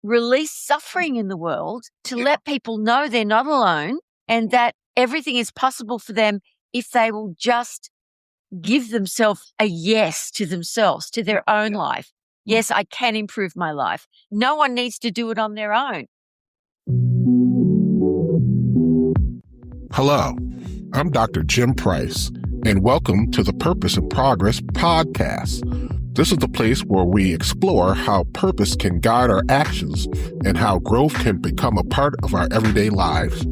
release suffering in the world, to let people know they're not alone and that everything is possible for them if they will just give themselves a yes to themselves, to their own life. Yes, I can improve my life. No one needs to do it on their own. Hello, I'm Dr. Jim Price, and welcome to the Purpose and Progress podcast. This is the place where we explore how purpose can guide our actions and how growth can become a part of our everyday lives.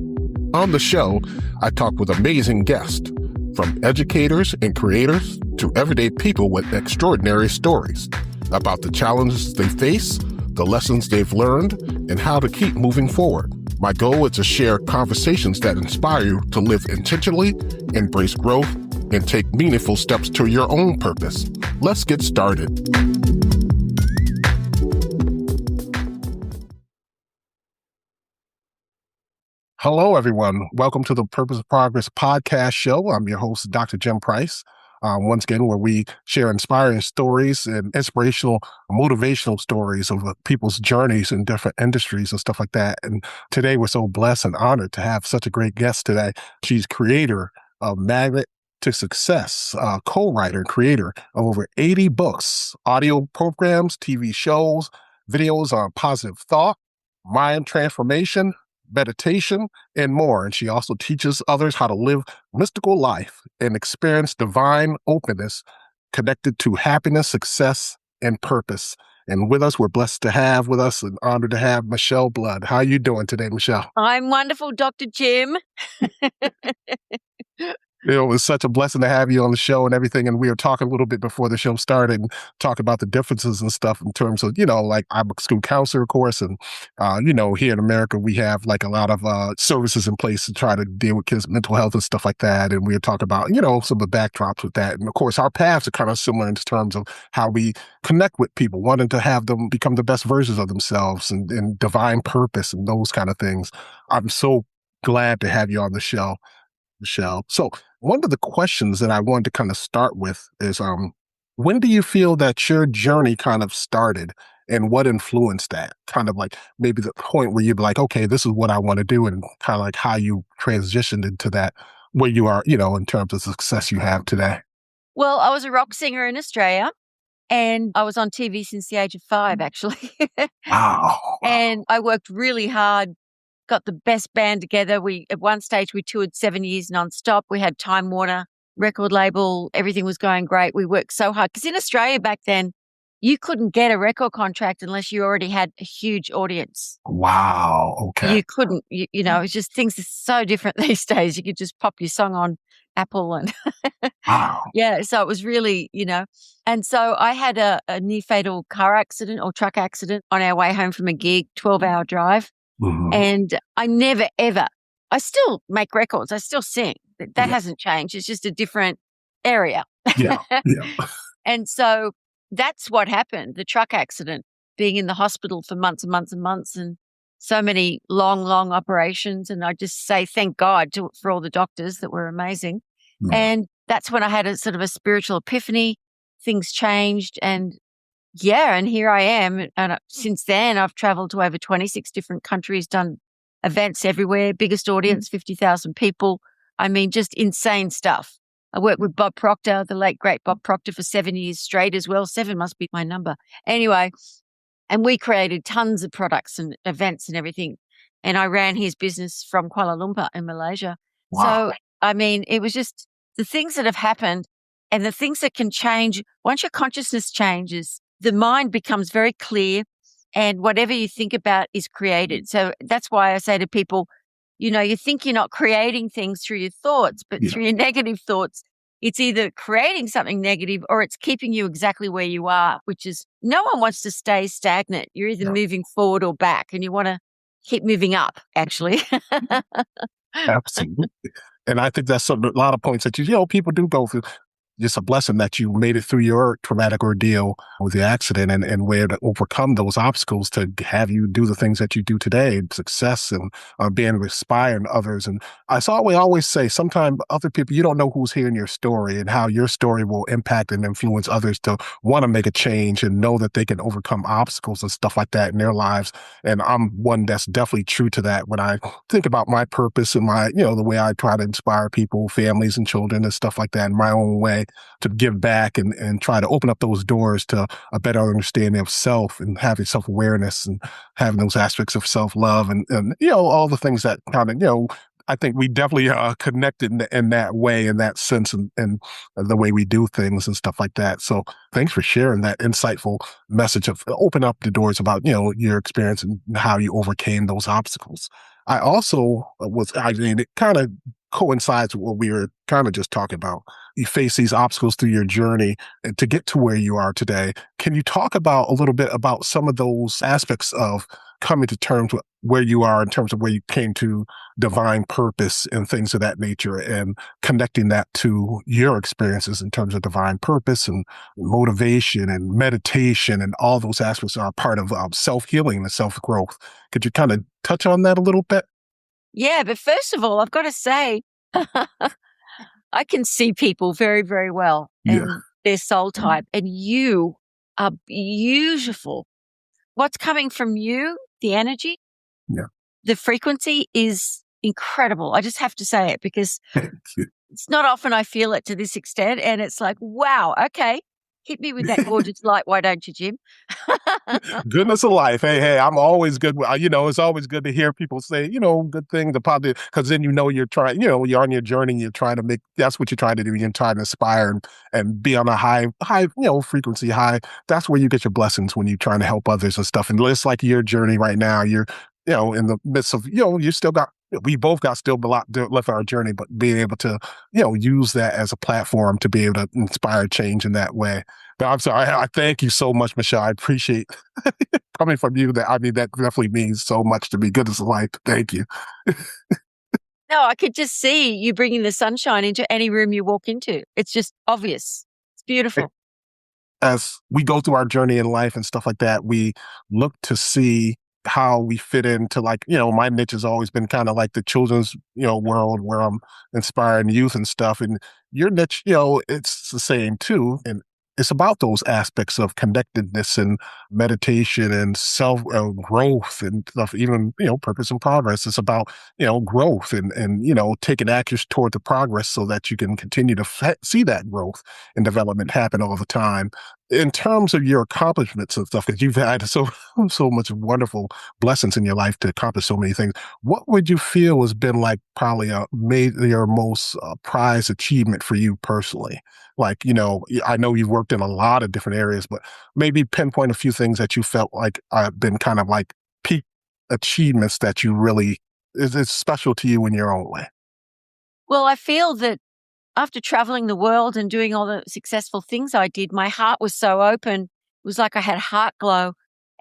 On the show, I talk with amazing guests, from educators and creators to everyday people with extraordinary stories about the challenges they face, the lessons they've learned, and how to keep moving forward. My goal is to share conversations that inspire you to live intentionally, embrace growth, and take meaningful steps to your own purpose. Let's get started. Hello, everyone. Welcome to the Purpose of Progress podcast show. I'm your host, Dr. Jim Price. Once again, where we share inspiring stories and inspirational, motivational stories of people's journeys in different industries and stuff like that. And today we're so blessed and honored to have such a great guest today. She's creator of Magnet to Success, co-writer and creator of over 80 books, audio programs, TV shows, videos on positive thought, mind transformation, meditation, and more. And she also teaches others how to live mystical life and experience divine openness connected to happiness, success, and purpose. And with us, we're blessed to have with us and honored to have Michele Blood. How are you doing today, Michele? I'm wonderful, Dr. Jim. It was such a blessing to have you on the show and everything. And we were talking a little bit before the show started and talk about the differences and stuff in terms of, like I'm a school counselor, of course. And, here in America, we have like a lot of services in place to try to deal with kids' mental health and stuff like that. And we were talking about, some of the backdrops with that. And of course, our paths are kind of similar in terms of how we connect with people, wanting to have them become the best versions of themselves and divine purpose and those kind of things. I'm so glad to have you on the show, Michele. So one of the questions that I wanted to kind of start with is, when do you feel that your journey kind of started and what influenced that? Kind of like maybe the point where you'd be like, okay, this is what I want to do, and kind of like how you transitioned into that, where you are, in terms of success you have today. Well, I was a rock singer in Australia and I was on TV since the age of 5, actually. Wow. And I worked really hard. Got the best band together. At one stage, we toured 7 years nonstop. We had Time Warner record label. Everything was going great. We worked so hard because in Australia back then, you couldn't get a record contract unless you already had a huge audience. Wow. Okay. You couldn't, it's just things are so different these days. You could just pop your song on Apple and Wow. Yeah. So it was really, and so I had a near fatal car accident or truck accident on our way home from a gig, 12-hour drive. Mm-hmm. And I never, ever, I still make records. I still sing. That hasn't changed. It's just a different area. Yeah. And so that's what happened. The truck accident, being in the hospital for months and months and months and so many long, long operations. And I just say, thank God for all the doctors that were amazing. Yeah. And that's when I had a sort of a spiritual epiphany. Things changed and and here I am. And since then, I've traveled to over 26 different countries, done events everywhere, biggest audience, 50,000 people. I mean, just insane stuff. I worked with Bob Proctor, the late, great Bob Proctor, for 7 years straight as well. 7 must be my number. Anyway, and we created tons of products and events and everything. And I ran his business from Kuala Lumpur in Malaysia. Wow. So, I mean, it was just the things that have happened and the things that can change. Once your consciousness changes, the mind becomes very clear and whatever you think about is created. So that's why I say to people, you think you're not creating things through your thoughts, but through your negative thoughts, it's either creating something negative or it's keeping you exactly where you are, which is no one wants to stay stagnant. You're either moving forward or back and you want to keep moving up, actually. Absolutely. And I think that's a lot of points that people do go through. just a blessing that you made it through your traumatic ordeal with the accident and where to overcome those obstacles to have you do the things that you do today, success and being able to inspire in others. And we always say, sometimes other people, you don't know who's hearing your story and how your story will impact and influence others to want to make a change and know that they can overcome obstacles and stuff like that in their lives. And I'm one that's definitely true to that when I think about my purpose and the way I try to inspire people, families and children and stuff like that in my own way to give back and try to open up those doors to a better understanding of self and having self-awareness and having those aspects of self-love and all the things that kind of, I think we definitely are connected in that way, in that sense, and the way we do things and stuff like that. So thanks for sharing that insightful message of open up the doors about, your experience and how you overcame those obstacles. I also I mean, it kind of coincides with what we were kind of just talking about. You face these obstacles through your journey to get to where you are today. Can you talk about a little bit about some of those aspects of coming to terms with where you are in terms of where you came to divine purpose and things of that nature and connecting that to your experiences in terms of divine purpose and motivation and meditation and all those aspects are part of self-healing and self-growth. Could you kind of touch on that a little bit? Yeah, but first of all, I've got to say, I can see people very, very well Yeah. and their soul type, and you are beautiful. What's coming from you, the energy, Yeah. the frequency is incredible. I just have to say it because Thank you. it's not often I feel it to this extent. And it's like, wow, okay, hit me with that gorgeous light. Why don't you, Jim? Goodness of life. Hey, I'm always good. It's always good to hear people say, good things, the positive, because then you're trying, you're on your journey, you're trying to that's what you're trying to do. You're trying to inspire and be on a high, frequency high. That's where you get your blessings when you're trying to help others and stuff. And it's like your journey right now, you're, in the midst of, you still got, we both got still a lot left our journey, but being able to, use that as a platform to be able to inspire change in that way. But I'm sorry. I thank you so much, Michelle. I appreciate coming from you. That definitely means so much to me. Goodness of life. Thank you. No, I could just see you bringing the sunshine into any room you walk into. It's just obvious. It's beautiful. As we go through our journey in life and stuff like that, we look to see how we fit into my niche has always been kind of like the children's, world where I'm inspiring youth and stuff. And your niche, it's the same too. And it's about those aspects of connectedness and meditation and self growth and stuff, even, purpose and progress. It's about, growth and, taking actions toward the progress so that you can continue to see that growth and development happen all the time. In terms of your accomplishments and stuff, because you've had so much wonderful blessings in your life to accomplish so many things, what would you feel has been like probably your most prized achievement for you personally? I know you've worked in a lot of different areas, but maybe pinpoint a few things that you felt like have been kind of like peak achievements that you really is special to you in your own way. Well, I feel that after traveling the world and doing all the successful things I did, my heart was so open. It was like I had heart glow.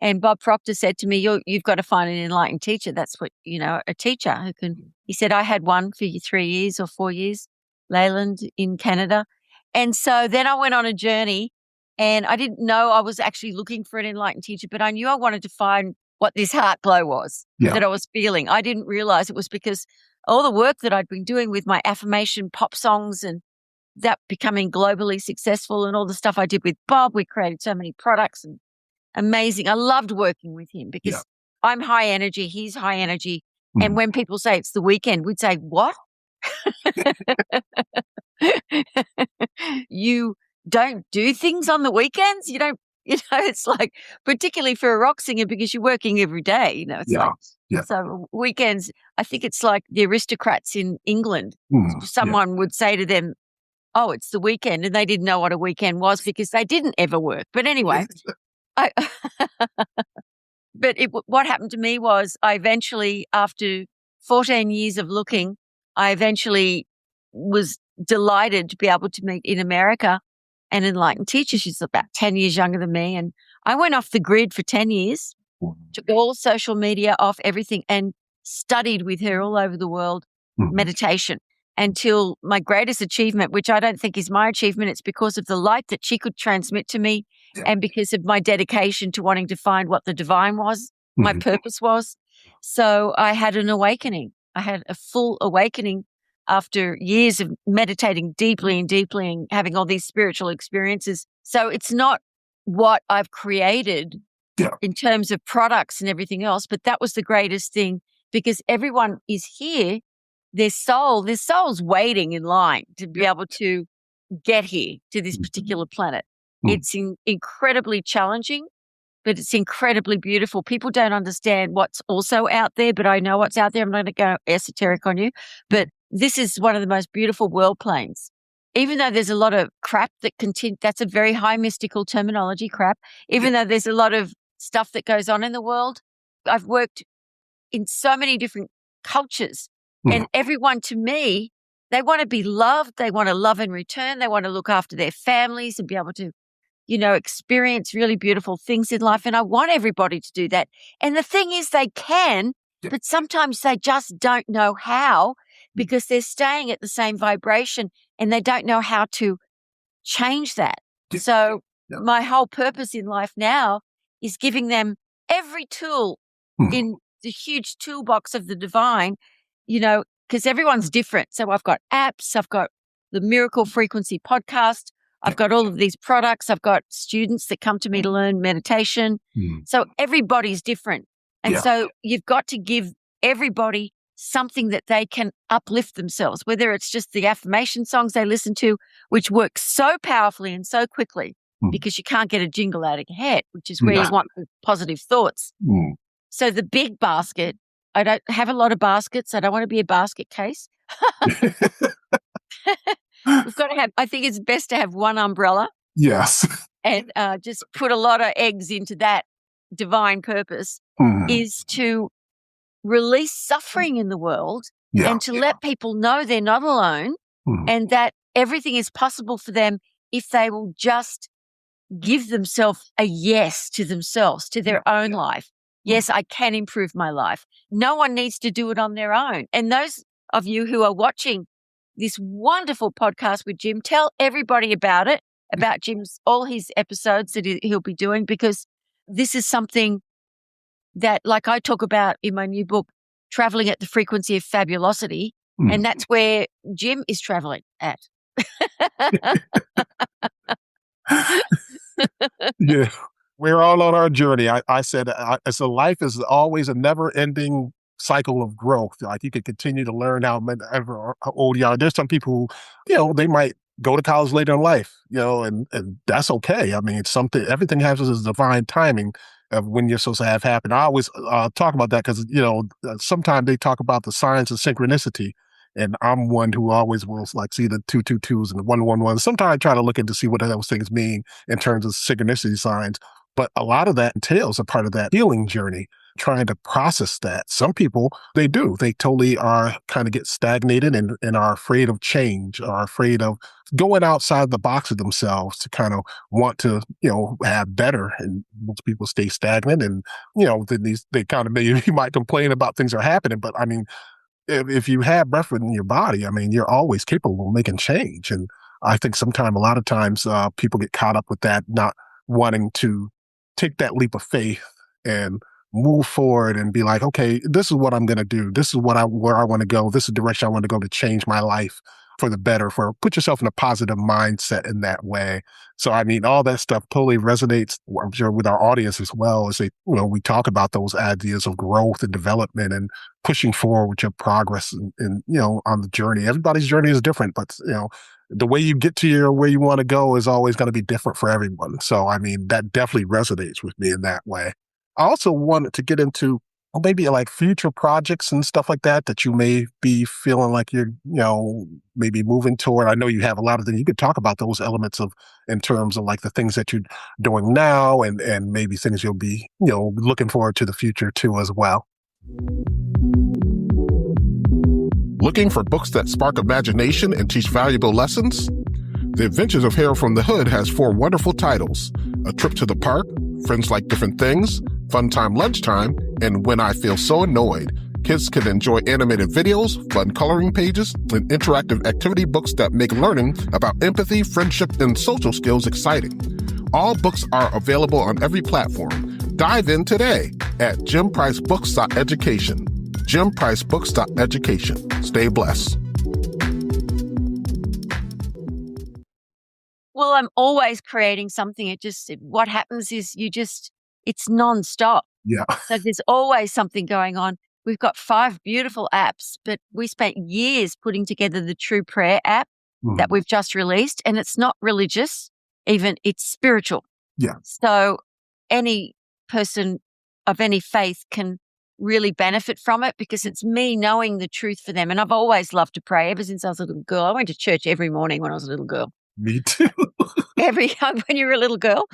And Bob Proctor said to me, you've got to find an enlightened teacher. That's what, a teacher who can, he said, I had one for 3 years or 4 years, Leyland in Canada. And so then I went on a journey and I didn't know I was actually looking for an enlightened teacher, but I knew I wanted to find what this heart glow was that I was feeling. I didn't realize it was because all the work that I'd been doing with my affirmation pop songs and that becoming globally successful and all the stuff I did with Bob. We created so many products and amazing. I loved working with him because I'm high energy. He's high energy. Mm. And when people say it's the weekend, we'd say, what? You don't do things on the weekends? You don't, it's like, particularly for a rock singer because you're working every day, it's like, so weekends, I think it's like the aristocrats in England. Someone would say to them, oh, it's the weekend. And they didn't know what a weekend was because they didn't ever work. But anyway, what happened to me was I eventually, after 14 years of looking, I eventually was delighted to be able to meet in America an enlightened teacher. She's about 10 years younger than me. And I went off the grid for 10 years, took all social media off, everything, and studied with her all over the world meditation. until my greatest achievement, which I don't think is my achievement, it's because of the light that she could transmit to me and because of my dedication to wanting to find what the divine was, my purpose was. So I had an awakening. I had a full awakening after years of meditating deeply and having all these spiritual experiences. So it's not what I've created in terms of products and everything else, but that was the greatest thing because everyone is here. Their soul's waiting in line to be able to get here to this particular planet. It's incredibly challenging, but it's incredibly beautiful. People don't understand what's also out there, but I know what's out there. I'm not going to go esoteric on you, but this is one of the most beautiful world planes. Even though there's a lot of crap that's a very high mystical terminology, crap. Even though there's a lot of stuff that goes on in the world, I've worked in so many different cultures. And everyone, to me, they want to be loved. They want to love in return. They want to look after their families and be able to, experience really beautiful things in life. And I want everybody to do that. And the thing is, they can, but sometimes they just don't know how because they're staying at the same vibration and they don't know how to change that. So my whole purpose in life now is giving them every tool in the huge toolbox of the divine, because everyone's different. So I've got apps, I've got the Miracle Frequency podcast, I've got all of these products, I've got students that come to me to learn meditation. So everybody's different. And so you've got to give everybody something that they can uplift themselves, whether it's just the affirmation songs they listen to, which work so powerfully and so quickly because you can't get a jingle out of your head, which is where you want the positive thoughts. So the big basket, I don't have a lot of baskets. I don't want to be a basket case. We've got to have, I think it's best to have one umbrella. Yes. And just put a lot of eggs into that divine purpose is to release suffering in the world and to let people know they're not alone and that everything is possible for them if they will just give themselves a yes to themselves, to their own life. Yes, I can improve my life. No one needs to do it on their own. And those of you who are watching this wonderful podcast with Jim, tell everybody about it, about Jim's, all his episodes that he'll be doing, because this is something that, like I talk about in my new book, Traveling at the Frequency of Fabulosity, and that's where Jim is traveling at. Yeah. We're all on our journey. I said, so life is always a never-ending cycle of growth. Like you could continue to learn how old you are. There's some people who, they might go to college later in life, and that's okay. I mean, it's something, everything has its divine timing of when you're supposed to have happen. I always talk about that because, sometimes they talk about the science of synchronicity. And I'm one who always will see the 222s and the 111. Sometimes I try to look into see what those things mean in terms of synchronicity signs. But a lot of that entails a part of that healing journey, trying to process that. Some people, they do. They totally are kind of get stagnated and are afraid of change, are afraid of going outside the box of themselves to kind of want to, have better. And most people stay stagnant and, then they kind of maybe might complain about things are happening. But I mean, if you have breath in your body, I mean, you're always capable of making change. And I think a lot of times people get caught up with that, not wanting to take that leap of faith and move forward and be like, okay, this is what I'm going to do. This is where I want to go. This is the direction I want to go to change my life for the better, put yourself in a positive mindset in that way. So, I mean, all that stuff totally resonates, I'm sure, with our audience as well, as we talk about those ideas of growth and development and pushing forward with your progress and on the journey. Everybody's journey is different, but, the way you get to where you want to go is always going to be different for everyone. So, I mean, that definitely resonates with me in that way. I also wanted to get into maybe like future projects and stuff like that you may be feeling like you're, maybe moving toward. I know you have a lot of things. You could talk about those elements in terms of like the things that you're doing now and maybe things you'll be, looking forward to the future too as well. Looking for books that spark imagination and teach valuable lessons? The Adventures of Harold from the Hood has 4 wonderful titles: A Trip to the Park, Friends Like Different Things, Fun Time Lunchtime, and When I Feel So Annoyed. Kids can enjoy animated videos, fun coloring pages, and interactive activity books that make learning about empathy, friendship, and social skills exciting. All books are available on every platform. Dive in today at jimpricebooks.education. jimpricebooks.education. Stay blessed. Well, I'm always creating something. What happens is it's nonstop. Yeah. So there's always something going on. We've got 5 beautiful apps, but we spent years putting together the True Prayer app that we've just released. And it's not religious, it's spiritual. Yeah. So any person of any faith can really benefit from it because it's me knowing the truth for them. And I've always loved to pray ever since I was a little girl. I went to church every morning when I was a little girl. Me too. When you were a little girl.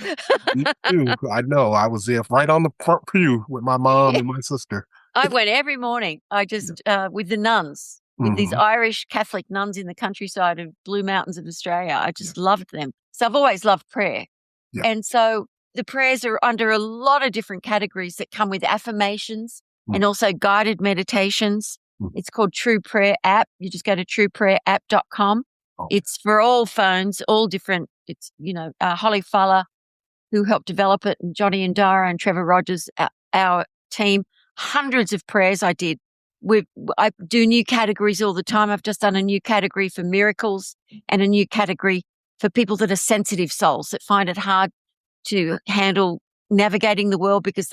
Me too. I know. I was there right on the front pew with my mom and my sister. I went every morning. I just, with the nuns, with these Irish Catholic nuns in the countryside of Blue Mountains of Australia. I just loved them. So I've always loved prayer. Yeah. And so the prayers are under a lot of different categories that come with affirmations and also guided meditations. It's called True Prayer app. You just go to trueprayerapp.com. Okay. It's for all phones, all different. It's, Holly Fuller, who helped develop it, and Johnny and Dara and Trevor Rogers, our team. Hundreds of prayers I did. I do new categories all the time. I've just done a new category for miracles and a new category for people that are sensitive souls that find it hard to handle navigating the world because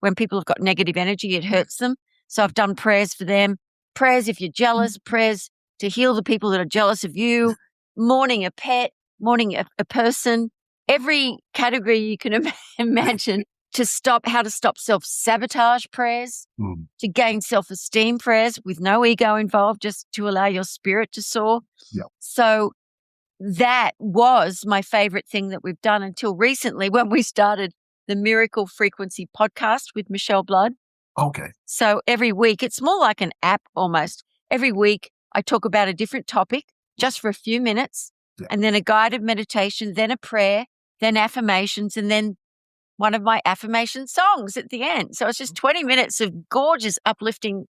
when people have got negative energy, it hurts them. So I've done prayers for them. Prayers if you're jealous, prayers to heal the people that are jealous of you, mourning a pet, mourning a person, every category you can imagine. How to stop self-sabotage prayers, to gain self-esteem prayers with no ego involved, just to allow your spirit to soar. Yep. So that was my favorite thing that we've done until recently when we started the Miracle Frequency podcast with Michele Blood. Okay. So every week, it's more like an app almost. Every week I talk about a different topic just for a few minutes, and then a guided meditation, then a prayer, then affirmations, and then one of my affirmation songs at the end. So it's just 20 minutes of gorgeous, uplifting,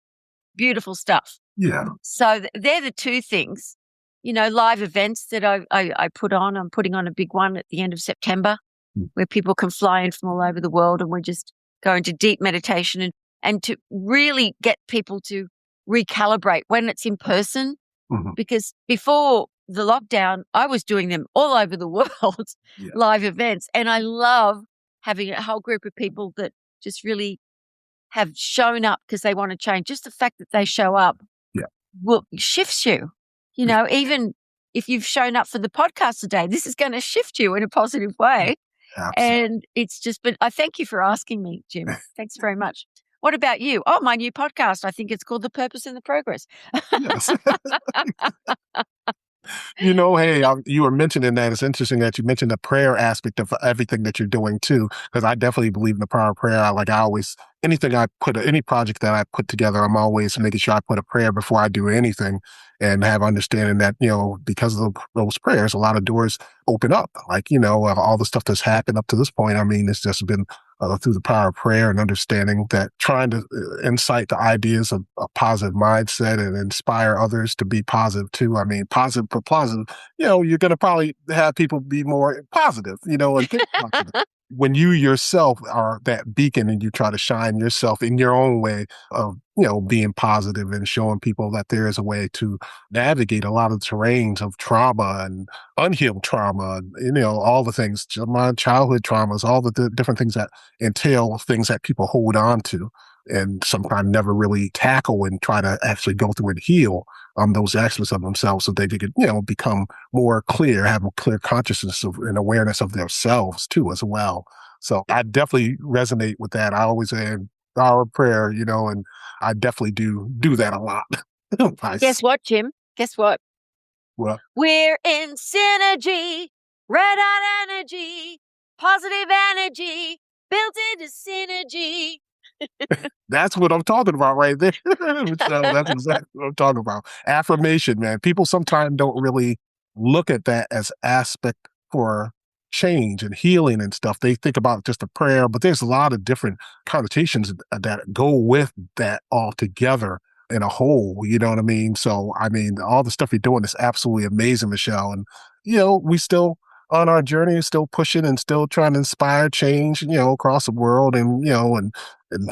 beautiful stuff. Yeah. So they're the two things, live events that I put on. I'm putting on a big one at the end of September where people can fly in from all over the world, and we're just going to deep meditation and to really get people to recalibrate when it's in person. Because before the lockdown, I was doing them all over the world, live events. And I love having a whole group of people that just really have shown up because they want to change. Just the fact that they show up shifts you. Even if you've shown up for the podcast today, this is going to shift you in a positive way. Absolutely. And it's just, but I thank you for asking me, Jim. Thanks very much. What about you? Oh, my new podcast. I think it's called The Purpose and the Progress. Yes. Hey, you were mentioning that. It's interesting that you mentioned the prayer aspect of everything that you're doing too, because I definitely believe in the power of prayer. Any project that I put together, I'm always making sure I put a prayer before I do anything and have understanding that, because of those prayers, a lot of doors open up. All the stuff that's happened up to this point, it's just been through the power of prayer and understanding that, trying to incite the ideas of a positive mindset and inspire others to be positive too. Positive for positive, you're going to probably have people be more positive, and think positive. When you yourself are that beacon and you try to shine yourself in your own way of, being positive and showing people that there is a way to navigate a lot of terrains of trauma and unhealed trauma, all the things, my childhood traumas, all the different things that entail things that people hold on to and sometimes never really tackle and try to actually go through and heal those aspects of themselves so they could, become more clear, have a clear consciousness and awareness of themselves too as well. So I definitely resonate with that. I always say our prayer, and I definitely do that a lot. Guess what, Jim? Guess what? What? We're in synergy, red hot energy, positive energy, built into synergy. That's what I'm talking about right there. So that's exactly what I'm talking about. Affirmation, man. People sometimes don't really look at that as aspect for change and healing and stuff, they think about just a prayer, but there's a lot of different connotations that go with that all together in a whole, you know what I mean? So, I mean, all the stuff you're doing is absolutely amazing, Michelle. And, we still on our journey, still pushing and still trying to inspire change, across the world and, and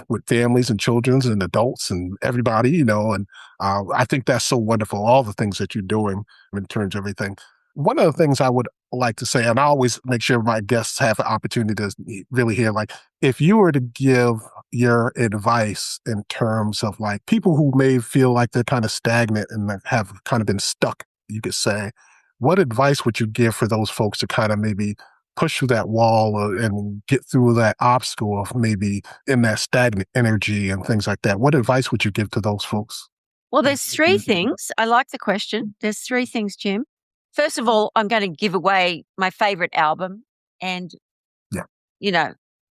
with families and children and adults and everybody, and I think that's so wonderful, all the things that you're doing in terms of everything. One of the things I would like to say, and I always make sure my guests have an opportunity to really hear, like, if you were to give your advice in terms of like people who may feel like they're kind of stagnant and have kind of been stuck, you could say, what advice would you give for those folks to kind of maybe push through that wall and get through that obstacle of maybe in that stagnant energy and things like that? What advice would you give to those folks? Well, there's three things. I like the question. There's three things, Jim. First of all, I'm going to give away my favorite album and,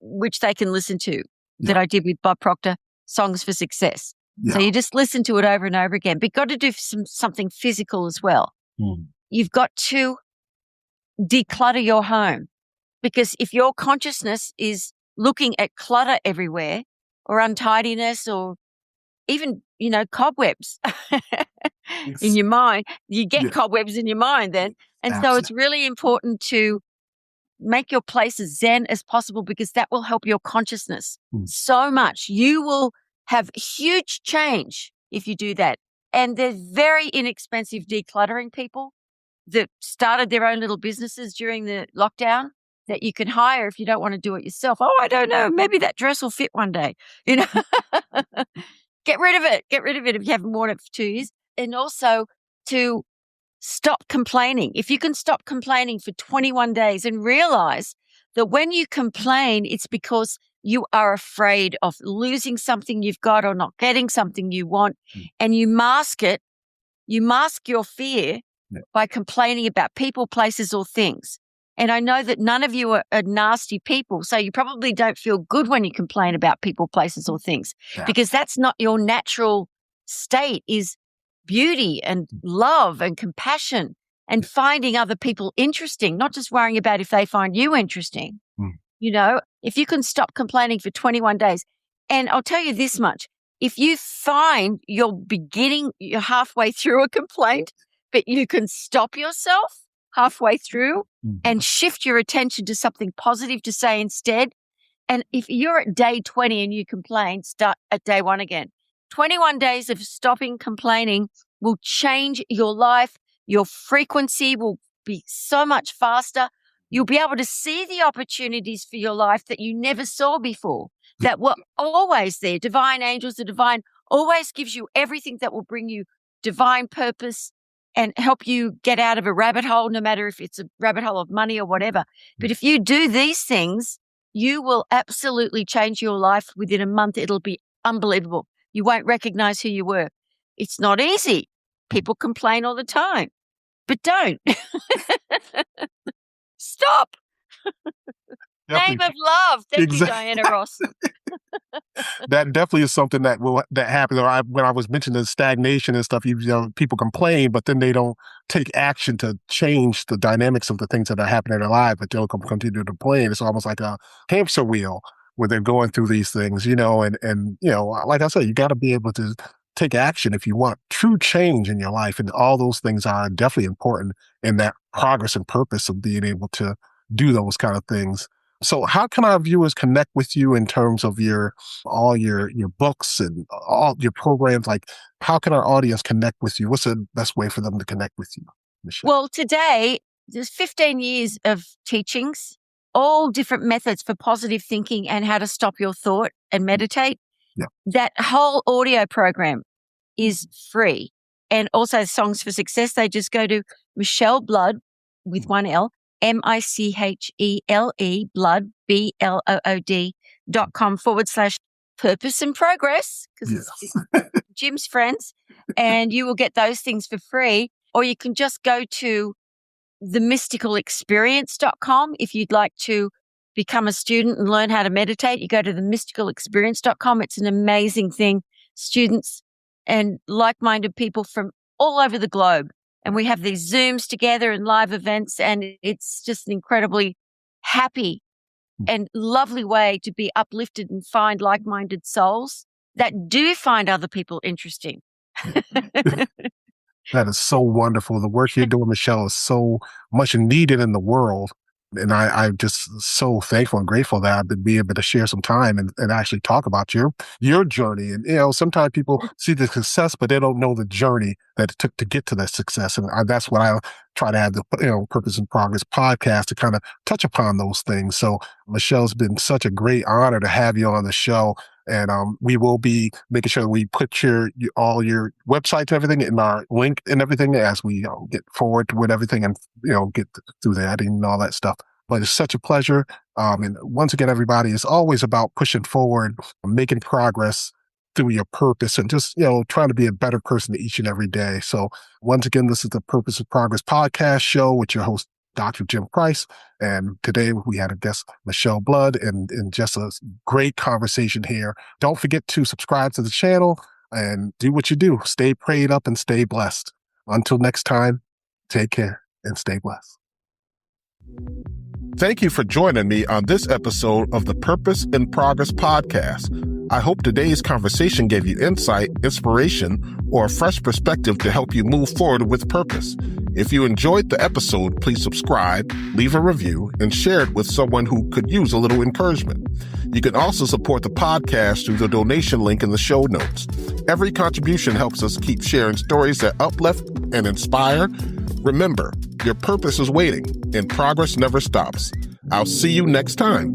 which they can listen to that I did with Bob Proctor, Songs for Success. Yeah. So you just listen to it over and over again, but got to do something physical as well. You've got to declutter your home, because if your consciousness is looking at clutter everywhere or untidiness or even, cobwebs in your mind, you get cobwebs in your mind then. And so it's really important to make your place as zen as possible, because that will help your consciousness so much. You will have huge change if you do that. And there's very inexpensive decluttering people that started their own little businesses during the lockdown that you can hire if you don't want to do it yourself. Oh, I don't know. Maybe that dress will fit one day. Get rid of it. Get rid of it if you haven't worn it for 2 years. And also to stop complaining. If you can stop complaining for 21 days and realize that when you complain, it's because you are afraid of losing something you've got or not getting something you want, and you mask it. You mask your fear by complaining about people, places, or things. And I know that none of you are nasty people, so you probably don't feel good when you complain about people, places, or things, because that's not your natural state. Is beauty and love and compassion and finding other people interesting, not just worrying about if they find you interesting. If you can stop complaining for 21 days, and I'll tell you this much, if you find you're halfway through a complaint, but you can stop yourself halfway through and shift your attention to something positive to say instead. And if you're at day 20 and you complain, start at day 1 again. 21 days of stopping complaining will change your life. Your frequency will be so much faster. You'll be able to see the opportunities for your life that you never saw before, that were always there. Divine angels, the divine always gives you everything that will bring you divine purpose and help you get out of a rabbit hole, no matter if it's a rabbit hole of money or whatever. But if you do these things, you will absolutely change your life within a month. It'll be unbelievable. You won't recognize who you were. It's not easy. People complain all the time, but don't. Stop. Name of love. Thank you, Diana Ross. That definitely is something that happens. When I was mentioning stagnation and stuff, people complain, but then they don't take action to change the dynamics of the things that are happening in their life, but they'll continue to complain. It's almost like a hamster wheel where they're going through these things, and like I said, you got to be able to take action if you want true change in your life. And all those things are definitely important in that progress and purpose of being able to do those kind of things. So how can our viewers connect with you in terms of all your books and all your programs? Like, how can our audience connect with you? What's the best way for them to connect with you, Michelle? Well, today, there's 15 years of teachings, all different methods for positive thinking and how to stop your thought and meditate. Yeah. That whole audio program is free. And also Songs for Success, they just go to Michele Blood with one L, Michele Blood, BLOOD.com/purpose and progress, because it's Jim's friends, and you will get those things for free. Or you can just go to themysticalexperience.com if you'd like to become a student and learn how to meditate. You go to themysticalexperience.com. It's an amazing thing. Students and like-minded people from all over the globe. And we have these Zooms together and live events, and it's just an incredibly happy and lovely way to be uplifted and find like-minded souls that do find other people interesting. That is so wonderful. The work you're doing, Michele, is so much needed in the world. And I'm just so thankful and grateful that I've been able to share some time and actually talk about your journey. And, sometimes people see the success, but they don't know the journey that it took to get to that success. And that's what I try to have the, Purpose and Progress podcast to kind of touch upon those things. So Michele, it's been such a great honor to have you on the show. And we will be making sure we put all your websites and everything in our link and everything as we get forward with everything and, get through the editing and all that stuff. But it's such a pleasure. And once again, everybody, it's always about pushing forward, making progress through your purpose and just, trying to be a better person each and every day. So once again, this is the Purpose and Progress podcast show with your host, Dr. Jim Price. And today we had a guest, Michele Blood, and just a great conversation here. Don't forget to subscribe to the channel and do what you do. Stay prayed up and stay blessed. Until next time, take care and stay blessed. Thank you for joining me on this episode of the Purpose and Progress podcast. I hope today's conversation gave you insight, inspiration, or a fresh perspective to help you move forward with purpose. If you enjoyed the episode, please subscribe, leave a review, and share it with someone who could use a little encouragement. You can also support the podcast through the donation link in the show notes. Every contribution helps us keep sharing stories that uplift and inspire. Remember, your purpose is waiting, and progress never stops. I'll see you next time.